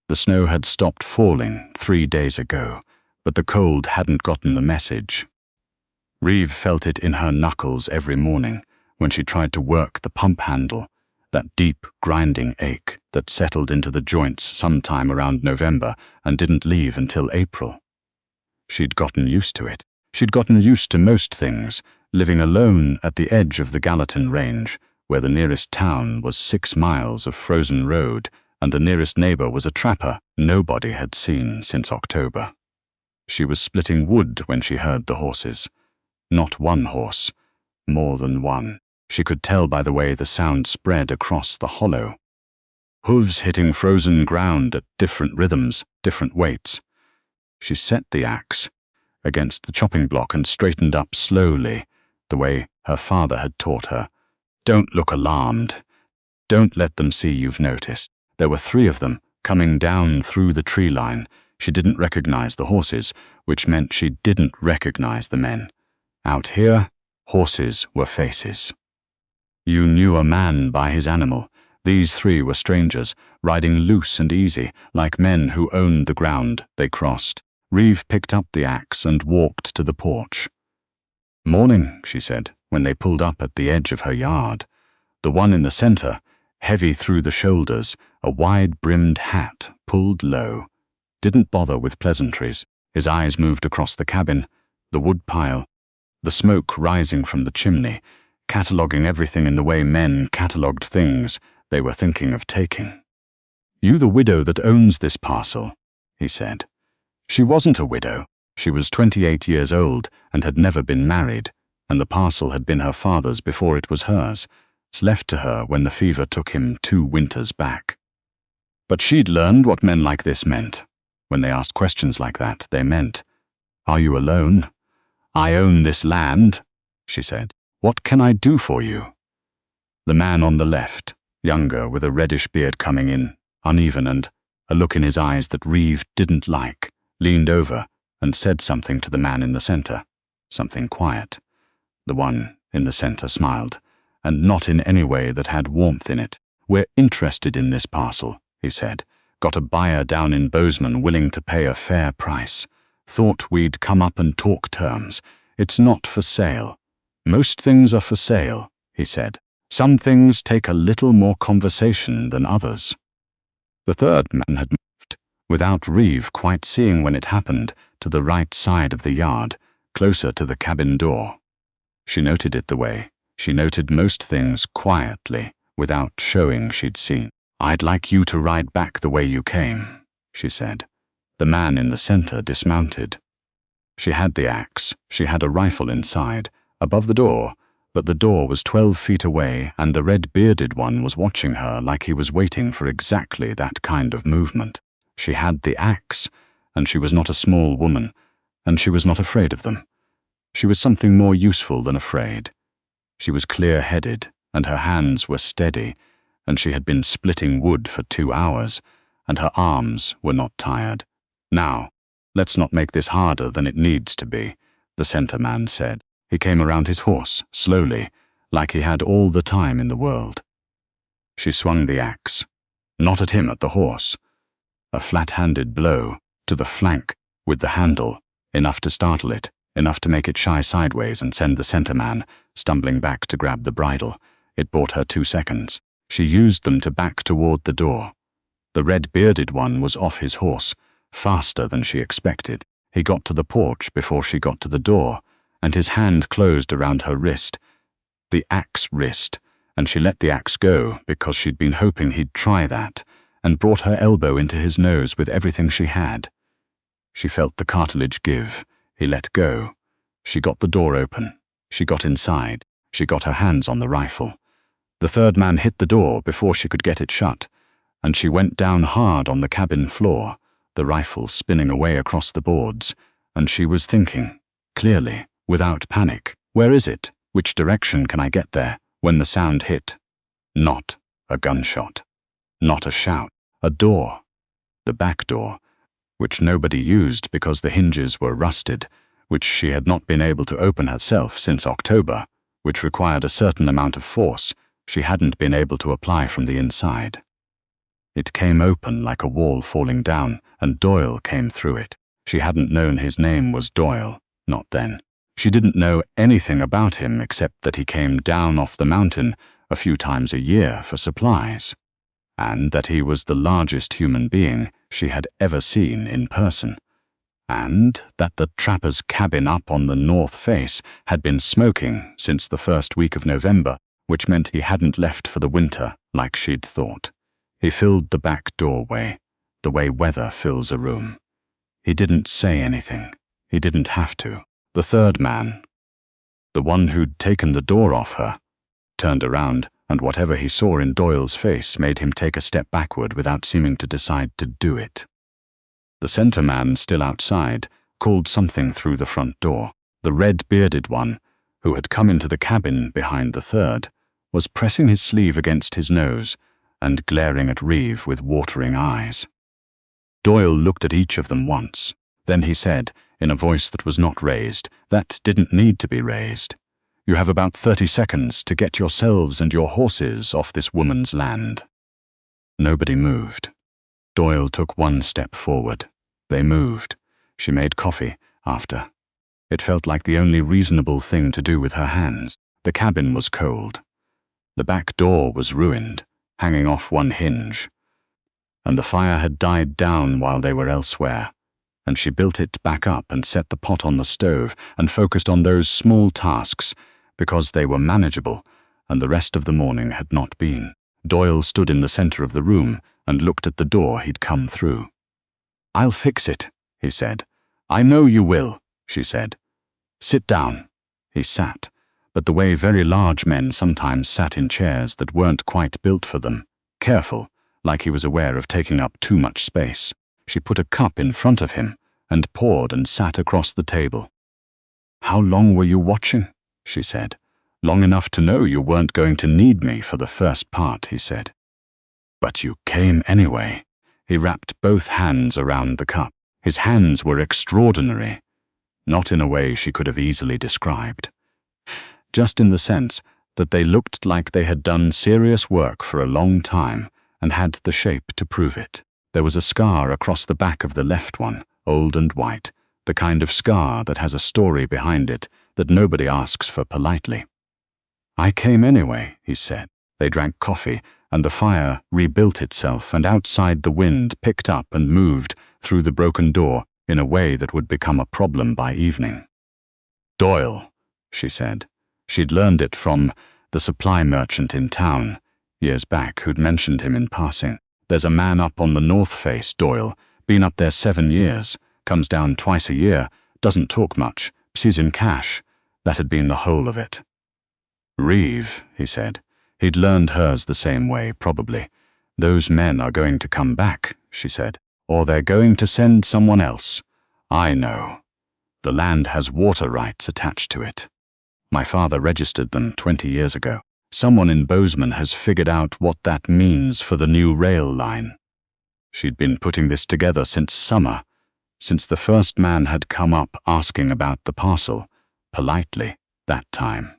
The snow had stopped falling 3 days ago, but the cold hadn't gotten the message. Reeve felt it in her knuckles every morning when she tried to work the pump handle, that deep, grinding ache that settled into the joints sometime around November and didn't leave until April. She'd gotten used to it. She'd gotten used to most things, living alone at the edge of the Gallatin range, where the nearest town was 6 miles of frozen road, and the nearest neighbor was a trapper nobody had seen since October. She was splitting wood when she heard the horses. Not one horse, more than one. She could tell by the way the sound spread across the hollow. Hooves hitting frozen ground at different rhythms, different weights. She set the axe against the chopping block and straightened up slowly, the way her father had taught her. Don't look alarmed. Don't let them see you've noticed. There were 3 of them, coming down through the tree line. She didn't recognize the horses, which meant she didn't recognize the men. Out here, horses were faces. You knew a man by his animal. These 3 were strangers, riding loose and easy, like men who owned the ground they crossed. Reeve picked up the axe and walked to the porch. "Morning," she said, when they pulled up at the edge of her yard. The one in the center, heavy through the shoulders, a wide-brimmed hat pulled low, didn't bother with pleasantries. His eyes moved across the cabin, the wood pile, the smoke rising from the chimney, cataloguing everything in the way men catalogued things they were thinking of taking. "You the widow that owns this parcel," he said. She wasn't a widow. She was 28 years old and had never been married, and the parcel had been her father's before it was hers. It's left to her when the fever took him 2 winters back. But she'd learned what men like this meant. When they asked questions like that, they meant, "Are you alone?" "I own this land," she said. "What can I do for you?" The man on the left, younger, with a reddish beard coming in, uneven, and a look in his eyes that Reeve didn't like, leaned over and said something to the man in the center, something quiet. The one in the center smiled, and not in any way that had warmth in it. "We're interested in this parcel," he said. "Got a buyer down in Bozeman willing to pay a fair price. Thought we'd come up and talk terms. It's not for sale. Most things are for sale," he said. "Some things take a little more conversation than others." The third man had moved, without Reeve quite seeing when it happened, to the right side of the yard, closer to the cabin door. She noted it the way she noted most things, quietly, without showing she'd seen. "I'd like you to ride back the way you came," she said. The man in the center dismounted. She had the axe, she had a rifle inside, above the door, but the door was 12 feet away, and the red-bearded one was watching her like he was waiting for exactly that kind of movement. She had the axe, and she was not a small woman, and she was not afraid of them. She was something more useful than afraid. She was clear-headed, and her hands were steady, and she had been splitting wood for 2 hours, and her arms were not tired. "Now, let's not make this harder than it needs to be," the center man said. He came around his horse, slowly, like he had all the time in the world. She swung the axe, not at him, at the horse. A flat-handed blow, to the flank, with the handle, enough to startle it, enough to make it shy sideways and send the center man stumbling back to grab the bridle. It bought her 2 seconds. She used them to back toward the door. The red-bearded one was off his horse, faster than she expected. He got to the porch before she got to the door, and his hand closed around her wrist, the axe wrist, and she let the axe go because she'd been hoping he'd try that, and brought her elbow into his nose with everything she had. She felt the cartilage give. He let go. She got the door open. She got inside. She got her hands on the rifle. The third man hit the door before she could get it shut, and she went down hard on the cabin floor, the rifle spinning away across the boards, and she was thinking, clearly, without panic, "Where is it? Which direction can I get there?" When the sound hit. Not a gunshot. Not a shout. A door. The back door, which nobody used because the hinges were rusted, which she had not been able to open herself since October, which required a certain amount of force she hadn't been able to apply from the inside. It came open like a wall falling down, and Doyle came through it. She hadn't known his name was Doyle, not then. She didn't know anything about him except that he came down off the mountain a few times a year for supplies, and that he was the largest human being she had ever seen in person, and that the trapper's cabin up on the north face had been smoking since the first week of November, which meant he hadn't left for the winter like she'd thought. He filled the back doorway, the way weather fills a room. He didn't say anything. He didn't have to. The third man, the one who'd taken the door off her, turned around, and whatever he saw in Doyle's face made him take a step backward without seeming to decide to do it. The center man, still outside, called something through the front door. The red-bearded one, who had come into the cabin behind the third, was pressing his sleeve against his nose and glaring at Reeve with watering eyes. Doyle looked at each of them once. Then he said, in a voice that was not raised, that didn't need to be raised, "You have about 30 seconds to get yourselves and your horses off this woman's land." Nobody moved. Doyle took one step forward. They moved. She made coffee after. It felt like the only reasonable thing to do with her hands. The cabin was cold. The back door was ruined, hanging off one hinge, and the fire had died down while they were elsewhere, and she built it back up and set the pot on the stove and focused on those small tasks because they were manageable, and the rest of the morning had not been. Doyle stood in the center of the room and looked at the door he'd come through. "I'll fix it," he said. "I know you will," she said. "Sit down." He sat, but the way very large men sometimes sat in chairs that weren't quite built for them, careful, like he was aware of taking up too much space. She put a cup in front of him and poured and sat across the table. "How long were you watching?" she said. "Long enough to know you weren't going to need me for the first part," he said. "But you came anyway." He wrapped both hands around the cup. His hands were extraordinary, not in a way she could have easily described, just in the sense that they looked like they had done serious work for a long time and had the shape to prove it. There was a scar across the back of the left one, old and white, the kind of scar that has a story behind it that nobody asks for politely. "I came anyway," he said. They drank coffee, and the fire rebuilt itself, and outside the wind picked up and moved through the broken door in a way that would become a problem by evening. "Doyle," she said. She'd learned it from the supply merchant in town, years back, who'd mentioned him in passing. "There's a man up on the north face, Doyle, been up there 7 years, comes down twice a year, doesn't talk much, sees in cash." That had been the whole of it. "Reeve," he said. He'd learned hers the same way, probably. "Those men are going to come back," she said, "or they're going to send someone else. I know. The land has water rights attached to it. My father registered them 20 years ago. Someone in Bozeman has figured out what that means for the new rail line." She'd been putting this together since summer, since the first man had come up asking about the parcel, politely, that time.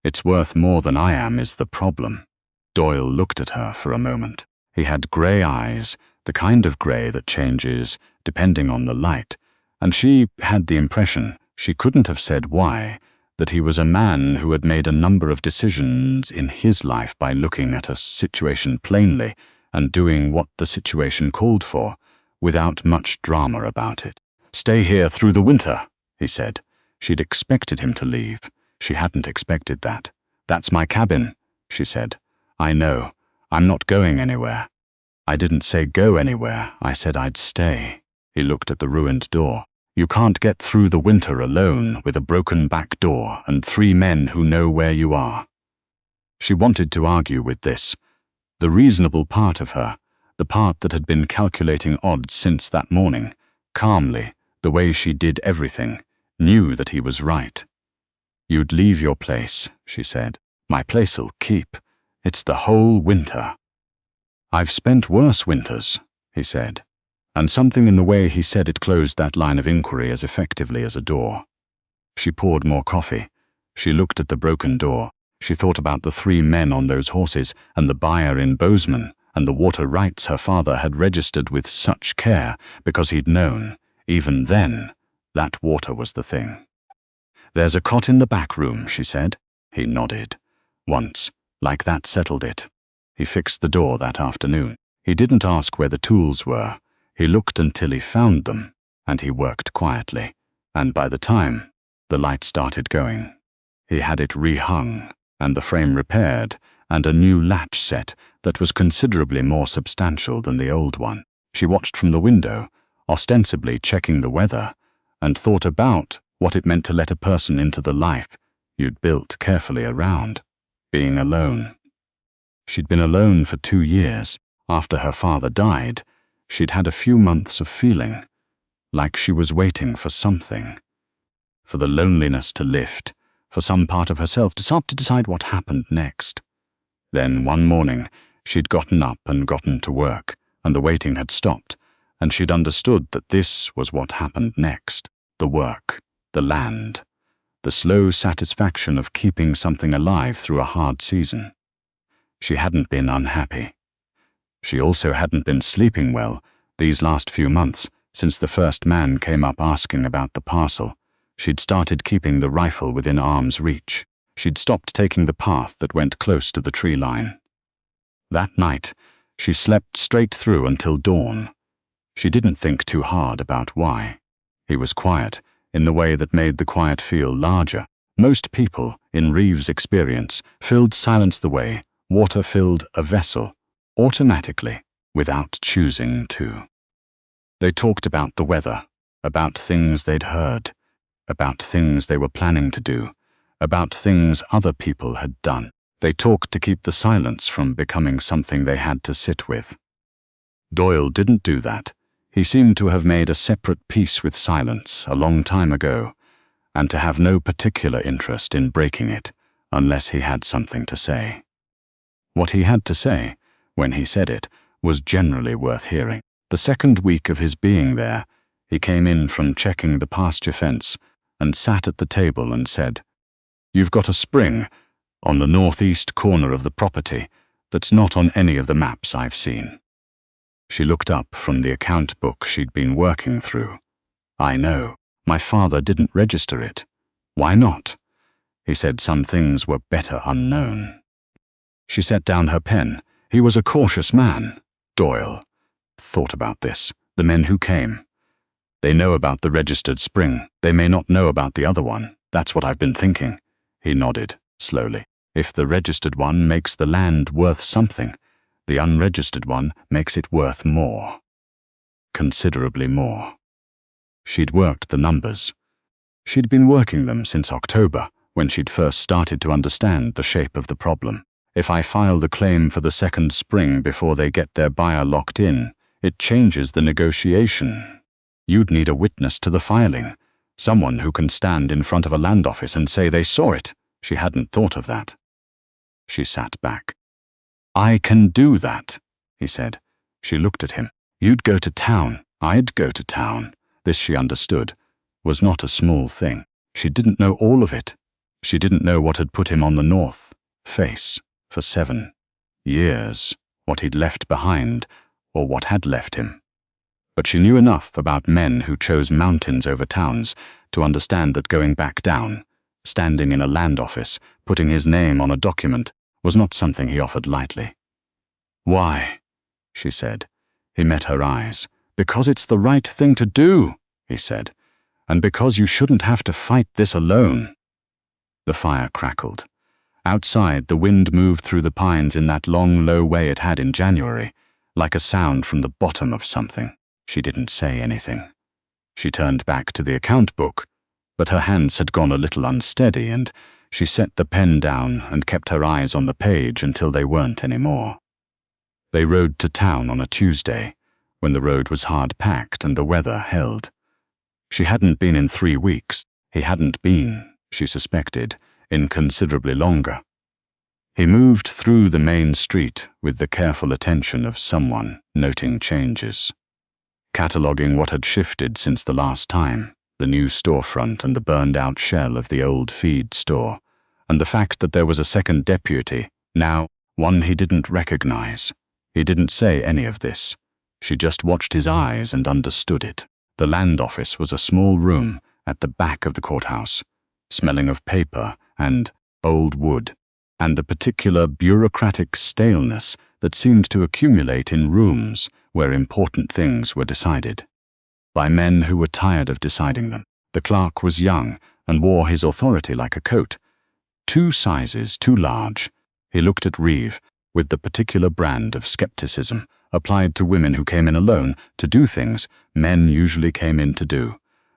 "It's worth more than I am is the problem." Doyle looked at her for a moment. He had grey eyes, the kind of grey that changes depending on the light, and she had the impression, she couldn't have said why, that he was a man who had made a number of decisions in his life by looking at a situation plainly and doing what the situation called for, without much drama about it. "Stay here through the winter," he said. She'd expected him to leave. She hadn't expected that. "That's my cabin," she said. "I know. I'm not going anywhere." "I didn't say go anywhere. I said I'd stay." He looked at the ruined door. "You can't get through the winter alone with a broken back door and 3 men who know where you are." She wanted to argue with this. The reasonable part of her, the part that had been calculating odds since that morning, calmly, the way she did everything, knew that he was right. "You'd leave your place," she said. "My place'll keep. It's the whole winter." "I've spent worse winters," he said, and something in the way he said it closed that line of inquiry as effectively as a door. She poured more coffee. She looked at the broken door. She thought about the 3 men on those horses and the buyer in Bozeman and the water rights her father had registered with such care because he'd known, even then, that water was the thing. "There's a cot in the back room," she said. He nodded. Once, like that settled it. He fixed the door that afternoon. He didn't ask where the tools were. He looked until he found them, and he worked quietly. And by the time the light started going, he had it rehung, and the frame repaired, and a new latch set that was considerably more substantial than the old one. She watched from the window, ostensibly checking the weather, and thought about what it meant to let a person into the life you'd built carefully around being alone. She'd been alone for 2 years. After her father died, she'd had a few months of feeling like she was waiting for something, for the loneliness to lift, for some part of herself to stop to decide what happened next. Then one morning, she'd gotten up and gotten to work, and the waiting had stopped, and she'd understood that this was what happened next. The work, the land, the slow satisfaction of keeping something alive through a hard season. She hadn't been unhappy. She also hadn't been sleeping well these last few months since the first man came up asking about the parcel. She'd started keeping the rifle within arm's reach. She'd stopped taking the path that went close to the tree line. That night, she slept straight through until dawn. She didn't think too hard about why. He was quiet, in the way that made the quiet feel larger. Most people, in Reeve's experience, filled silence the way water filled a vessel, automatically, without choosing to. They talked about the weather, about things they'd heard, about things they were planning to do, about things other people had done. They talked to keep the silence from becoming something they had to sit with. Doyle didn't do that. He seemed to have made a separate peace with silence a long time ago, and to have no particular interest in breaking it unless he had something to say. What he had to say, when he said it, was generally worth hearing. The second week of his being there, he came in from checking the pasture fence and sat at the table and said, "You've got a spring on the northeast corner of the property that's not on any of the maps I've seen." She looked up from the account book she'd been working through. "I know. My father didn't register it." "Why not?" He said some things were better unknown. She set down her pen. "He was a cautious man." Doyle thought about this. The men who came. They know about the registered spring. They may not know about the other one. That's what I've been thinking. He nodded, slowly. If the registered one makes the land worth something, the unregistered one makes it worth more. Considerably more. She'd worked the numbers. She'd been working them since October, when she'd first started to understand the shape of the problem. If I file the claim for the second spring before they get their buyer locked in, it changes the negotiation. You'd need a witness to the filing, someone who can stand in front of a land office and say they saw it. She hadn't thought of that. She sat back. "I can do that," he said. She looked at him. "You'd go to town. I'd go to town." This, she understood, was not a small thing. She didn't know all of it. She didn't know what had put him on the north face for 7 years, what he'd left behind, or what had left him. But she knew enough about men who chose mountains over towns to understand that going back down, standing in a land office, putting his name on a document, was not something he offered lightly. "Why?" she said. He met her eyes. "Because it's the right thing to do," he said, "and because you shouldn't have to fight this alone." The fire crackled. Outside, the wind moved through the pines in that long, low way it had in January, like a sound from the bottom of something. She didn't say anything. She turned back to the account book, but her hands had gone a little unsteady, and she set the pen down and kept her eyes on the page until they weren't any more. They rode to town on a Tuesday, when the road was hard-packed and the weather held. She hadn't been in 3 weeks. He hadn't been, she suspected, in considerably longer. He moved through the main street with the careful attention of someone noting changes, cataloguing what had shifted since the last time, the new storefront and the burned-out shell of the old feed store, and the fact that there was a second deputy, now one he didn't recognize. He didn't say any of this. She just watched his eyes and understood it. The land office was a small room at the back of the courthouse, smelling of paper and old wood, and the particular bureaucratic staleness that seemed to accumulate in rooms where important things were decided by men who were tired of deciding them. The clerk was young and wore his authority like a coat, 2 sizes too large. He looked at Reeve with the particular brand of skepticism applied to women who came in alone to do things men usually came in to do.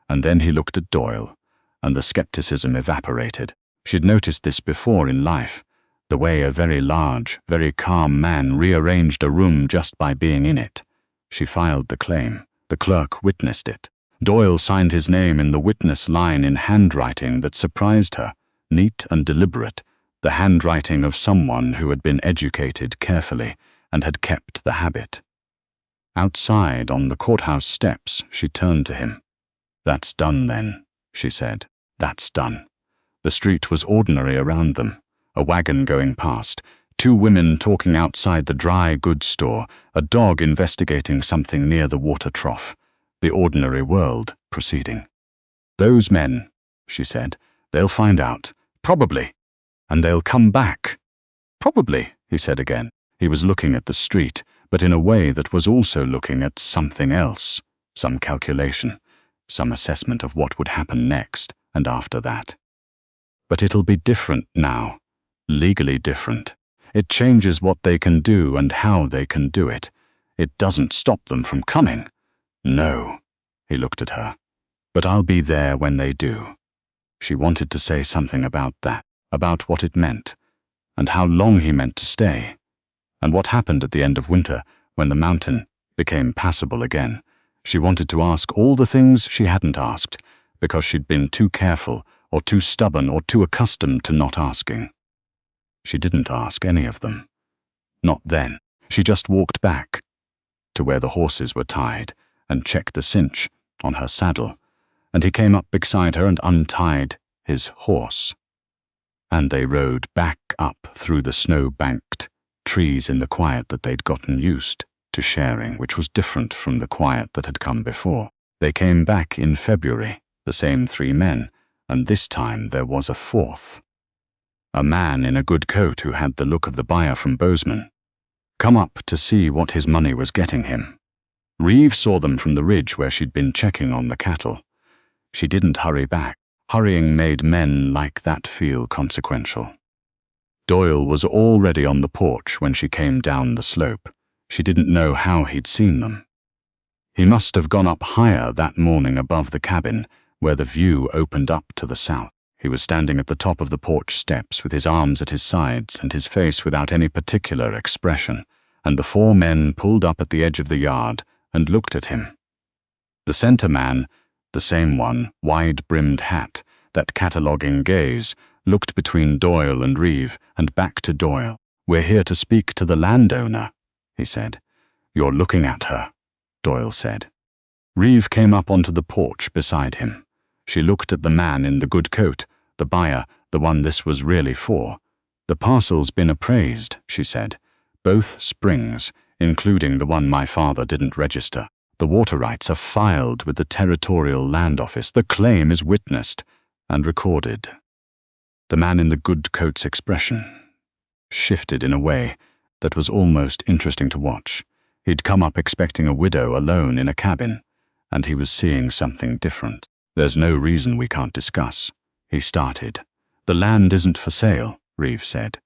And then he looked at Doyle, and the skepticism evaporated. She'd noticed this before in life, the way a very large, very calm man rearranged a room just by being in it. She filed the claim. The clerk witnessed it. Doyle signed his name in the witness line in handwriting that surprised her, neat and deliberate, the handwriting of someone who had been educated carefully and had kept the habit. Outside on the courthouse steps, she turned to him. "That's done then," she said. "That's done." The street was ordinary around them, a wagon going past, 2 women talking outside the dry goods store, a dog investigating something near the water trough, the ordinary world proceeding. "Those men," she said, "they'll find out. Probably. And they'll come back." "Probably," he said again. He was looking at the street, but in a way that was also looking at something else, some calculation, some assessment of what would happen next and after that. "But it'll be different now, legally different. It changes what they can do and how they can do it. It doesn't stop them from coming." "No," he looked at her. "But I'll be there when they do." She wanted to say something about that, about what it meant, and how long he meant to stay, and what happened at the end of winter when the mountain became passable again. She wanted to ask all the things she hadn't asked, because she'd been too careful or too stubborn or too accustomed to not asking. She didn't ask any of them. Not then. She just walked back to where the horses were tied and checked the cinch on her saddle, and he came up beside her and untied his horse. And they rode back up through the snow-banked trees in the quiet that they'd gotten used to sharing, which was different from the quiet that had come before. They came back in February, the same 3 men, and this time there was a 4th. A man in a good coat who had the look of the buyer from Bozeman, come up to see what his money was getting him. Reeve saw them from the ridge where she'd been checking on the cattle. She didn't hurry back. Hurrying made men like that feel consequential. Doyle was already on the porch when she came down the slope. She didn't know how he'd seen them. He must have gone up higher that morning above the cabin, where the view opened up to the south. He was standing at the top of the porch steps with his arms at his sides and his face without any particular expression, and the 4 men pulled up at the edge of the yard and looked at him. The center man, the same one, wide-brimmed hat, that cataloguing gaze, looked between Doyle and Reeve and back to Doyle. "We're here to speak to the landowner," he said. "You're looking at her," Doyle said. Reeve came up onto the porch beside him. She looked at the man in the good coat, the buyer, the one this was really for. "The parcel's been appraised," she said. "Both springs, including the one my father didn't register. The water rights are filed with the Territorial Land Office. The claim is witnessed and recorded." The man in the good coat's expression shifted in a way that was almost interesting to watch. He'd come up expecting a widow alone in a cabin, and he was seeing something different. "There's no reason we can't discuss," he started. "The land isn't for sale," Reeve said.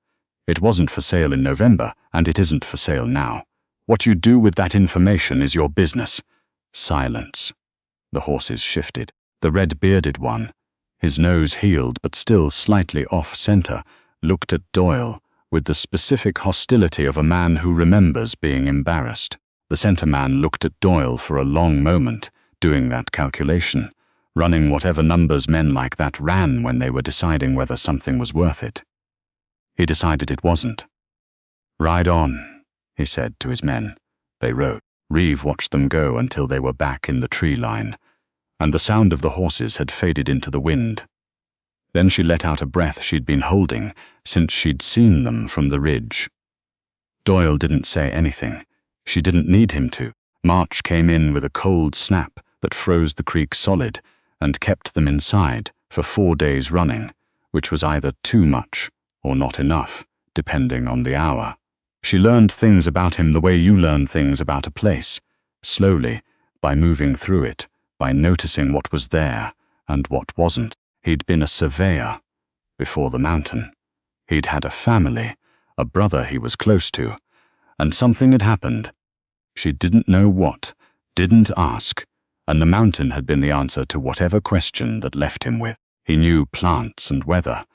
"It wasn't for sale in November, and it isn't for sale now. What you do with that information is your business." Silence. The horses shifted. The red-bearded one, his nose heeled but still slightly off-center, looked at Doyle with the specific hostility of a man who remembers being embarrassed. The center man looked at Doyle for a long moment, doing that calculation, running whatever numbers men like that ran when they were deciding whether something was worth it. He decided it wasn't. "Ride on," he said to his men. They rode. Reeve watched them go until they were back in the tree line, and the sound of the horses had faded into the wind. Then she let out a breath she'd been holding since she'd seen them from the ridge. Doyle didn't say anything. She didn't need him to. March came in with a cold snap that froze the creek solid and kept them inside for 4 days running, which was either too much or not enough, depending on the hour. She learned things about him the way you learn things about a place, slowly, by moving through it, by noticing what was there and what wasn't. He'd been a surveyor before the mountain. He'd had a family, a brother he was close to, and something had happened. She didn't know what, didn't ask, and the mountain had been the answer to whatever question that left him with. He knew plants and weather,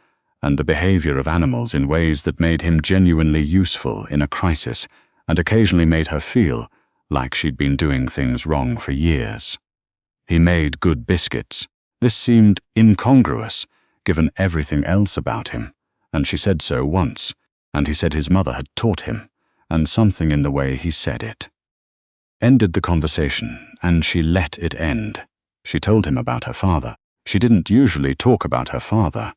and the behavior of animals in ways that made him genuinely useful in a crisis, and occasionally made her feel like she'd been doing things wrong for years. He made good biscuits. This seemed incongruous, given everything else about him, and she said so once, and he said his mother had taught him, and something in the way he said it ended the conversation, and she let it end. She told him about her father. She didn't usually talk about her father.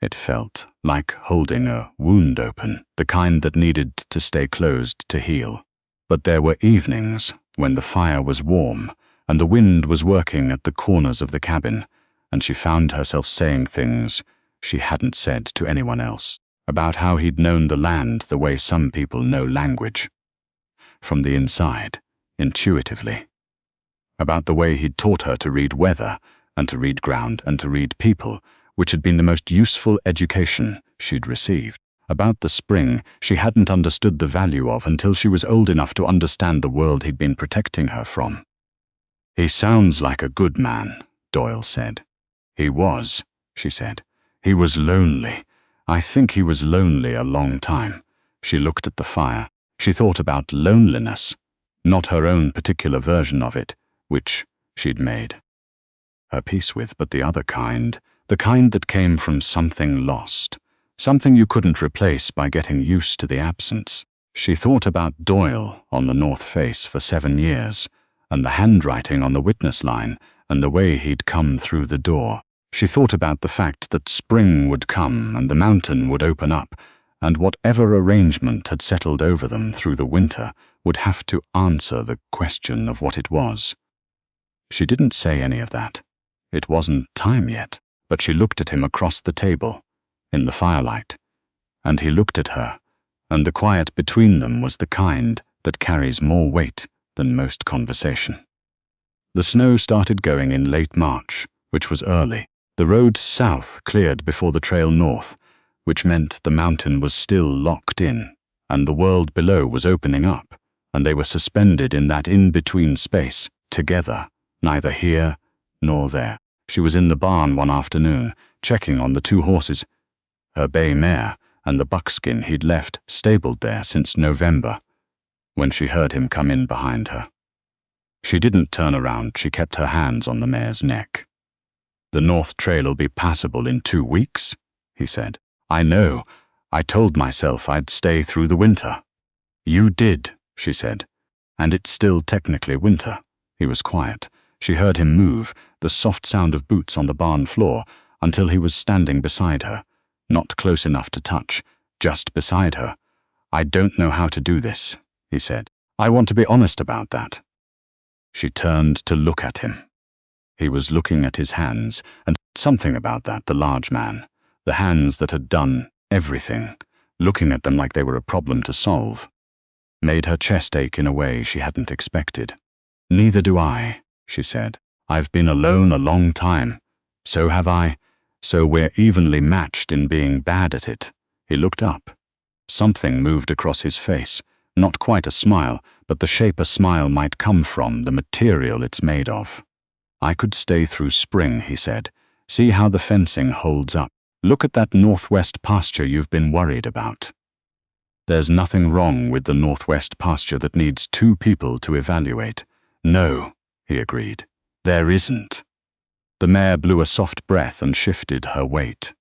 It felt like holding a wound open, the kind that needed to stay closed to heal. But there were evenings when the fire was warm and the wind was working at the corners of the cabin, and she found herself saying things she hadn't said to anyone else, about how he'd known the land the way some people know language, from the inside, intuitively, about the way he'd taught her to read weather and to read ground and to read people, which had been the most useful education she'd received, about the spring she hadn't understood the value of until she was old enough to understand the world he'd been protecting her from. "He sounds like a good man," Doyle said. "He was," she said. "He was lonely. I think he was lonely a long time." She looked at the fire. She thought about loneliness, not her own particular version of it, which she'd made her peace with, but the other kind, the kind that came from something lost, something you couldn't replace by getting used to the absence. She thought about Doyle on the north face for 7 years, and the handwriting on the witness line, and the way he'd come through the door. She thought about the fact that spring would come and the mountain would open up, and whatever arrangement had settled over them through the winter would have to answer the question of what it was. She didn't say any of that. It wasn't time yet, but she looked at him across the table, in the firelight, and he looked at her, and the quiet between them was the kind that carries more weight than most conversation. The snow started going in late March, which was early. The road south cleared before the trail north, which meant the mountain was still locked in, and the world below was opening up, and they were suspended in that in-between space, together, neither here nor there. She was in the barn one afternoon, checking on the 2 horses, her bay mare and the buckskin he'd left stabled there since November, when she heard him come in behind her. She didn't turn around. She kept her hands on the mare's neck. "The North Trail'll be passable in 2 weeks," he said. "I know. I told myself I'd stay through the winter." "You did," she said. "And it's still technically winter." He was quiet. She heard him move, the soft sound of boots on the barn floor, until he was standing beside her, not close enough to touch, just beside her. "I don't know how to do this," he said. "I want to be honest about that." She turned to look at him. He was looking at his hands, and something about that, the large man, the hands that had done everything, looking at them like they were a problem to solve, made her chest ache in a way she hadn't expected. "Neither do I," she said. "I've been alone a long time. So have I. So we're evenly matched in being bad at it." He looked up. Something moved across his face, not quite a smile, but the shape a smile might come from, the material it's made of. "I could stay through spring," he said. "See how the fencing holds up. Look at that northwest pasture you've been worried about. There's nothing wrong with the northwest pasture that needs 2 people to evaluate." "No," he agreed. "There isn't." The mare blew a soft breath and shifted her weight.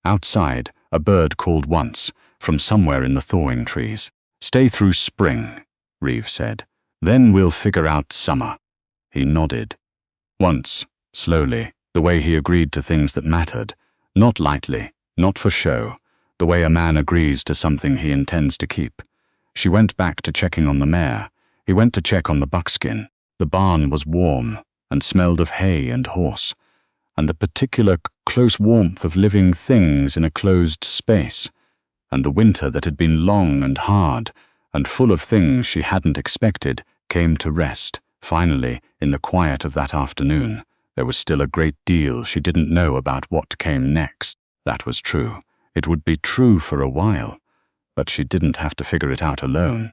Outside, a bird called once, from somewhere in the thawing trees. "Stay through spring," Reeve said. "Then we'll figure out summer." He nodded. Once, slowly, the way he agreed to things that mattered, not lightly, not for show, the way a man agrees to something he intends to keep. She went back to checking on the mare. He went to check on the buckskin. The barn was warm and smelled of hay and horse, and the particular close warmth of living things in a closed space, and the winter that had been long and hard and full of things she hadn't expected came to rest, finally, in the quiet of that afternoon. There was still a great deal she didn't know about what came next. That was true. It would be true for a while, but she didn't have to figure it out alone.